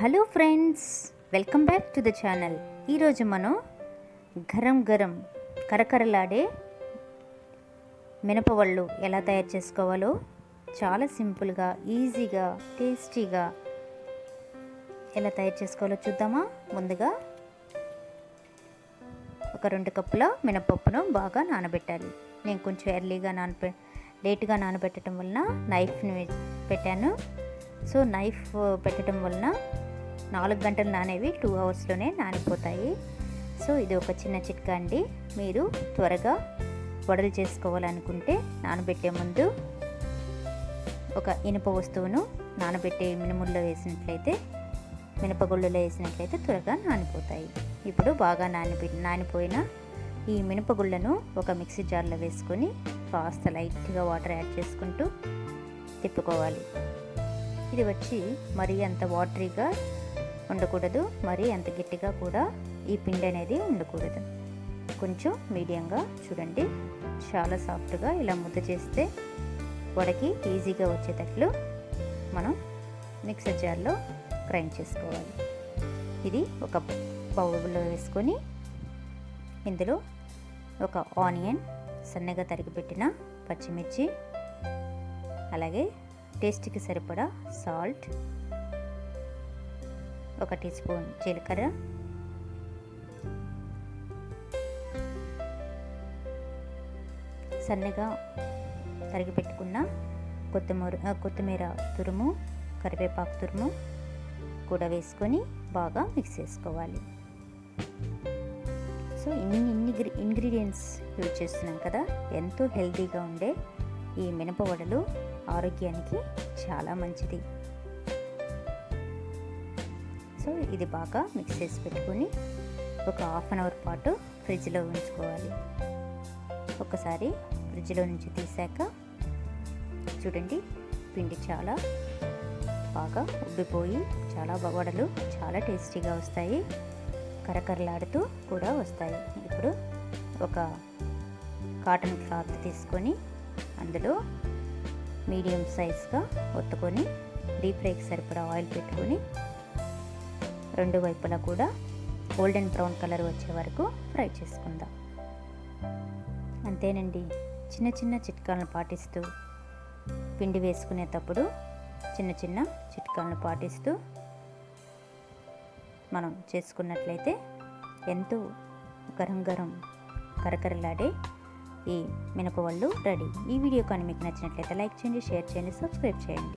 Hello friends, welcome back to the channel. ఈరోజు మనం గరం గరం కరకరలాడే మినపవళ్ళు ఎలా తయారు చేసుకోవాలో చాలా సింపుల్గా, ఈజీగా, టేస్టీగా ఎలా తయారు చేసుకోవాలో చూద్దామా. ముందుగా ఒక 2 కప్పుల మినపప్పును బాగా నానబెట్టాలి. నేను కొంచెం ఎర్లీగా లేట్గా నానబెట్టడం వలన నైఫ్ని పెట్టాను. సో నైఫ్ పెట్టడం వలన 4 గంటలు నానేవి 2 అవర్స్లోనే నానిపోతాయి. సో ఇది ఒక చిన్న చిట్కా అండి. మీరు త్వరగా వడలు చేసుకోవాలనుకుంటే నానబెట్టే ముందు ఒక ఇనుప వస్తువును నానబెట్టే మినపగుళ్ళలో వేసినట్లయితే త్వరగా నానిపోతాయి. ఇప్పుడు బాగా నానిపోయిన ఈ మినపగుళ్ళను ఒక మిక్సీ జార్లో వేసుకొని కాస్త లైట్గా వాటర్ యాడ్ చేసుకుంటూ తిప్పుకోవాలి. ఇది వచ్చి మరీ అంత వాటరీగా ఉండకూడదు, మరీ అంత గట్టిగా కూడా ఈ పిండి అనేది ఉండకూడదు. కొంచెం మీడియంగా చూడండి. చాలా సాఫ్ట్గా ఇలా ముద్ద చేస్తే వడకి ఈజీగా వచ్చేటట్లు మనం మిక్సర్ జార్లో గ్రైండ్ చేసుకోవాలి. ఇది ఒక బౌల్లో వేసుకొని ఇందులో ఒక ఆనియన్, సన్నగా తరిగి పెట్టిన పచ్చిమిర్చి, అలాగే టేస్ట్కి సరిపడా సాల్ట్, 1 టీ స్పూన్ జీలకర్ర, సన్నగా తరిగి పెట్టుకున్న కొత్తిమీర తురుము, కరివేపాకు తురుము కూడా వేసుకొని బాగా మిక్స్ చేసుకోవాలి. సో ఇన్ని ఇంగ్రీడియంట్స్ యూజ్ చేస్తున్నాం కదా. ఎంతో హెల్తీగా ఉండే ఈ మినపవడలు ఆరోగ్యానికి చాలా మంచిది. సో ఇది బాగా మిక్స్ చేసి పెట్టుకొని ఒక 1/2 అవర్ పాటు ఫ్రిడ్జ్లో ఉంచుకోవాలి. ఒకసారి ఫ్రిడ్జ్లో నుంచి తీసాక చూడండి, పిండి చాలా బాగా ఉబ్బిపోయి వడలు చాలా టేస్టీగా వస్తాయి, కరకరలాడుతూ కూడా వస్తాయి. ఇప్పుడు ఒక కాటన్ క్లాత్ తీసుకొని అందులో మీడియం సైజ్గా ఒత్తుకొని డీప్ ఫ్రైకి సరిపడా ఆయిల్ పెట్టుకొని 2 వైపులా కూడా గోల్డెన్ బ్రౌన్ కలర్ వచ్చే వరకు ఫ్రై చేసుకుందాం. అంతేనండి. చిన్న చిన్న చిట్కాలను పాటిస్తూ పిండి వేసుకునేటప్పుడు చిన్న చిట్కాలను పాటిస్తూ మనం చేసుకున్నట్లయితే ఎంతో గరం కరకరలాడే ఈ మినపవళ్ళు రెడీ. ఈ వీడియో కానీ మీకు నచ్చినట్లయితే లైక్ చేయండి, షేర్ చేయండి, సబ్స్క్రైబ్ చేయండి.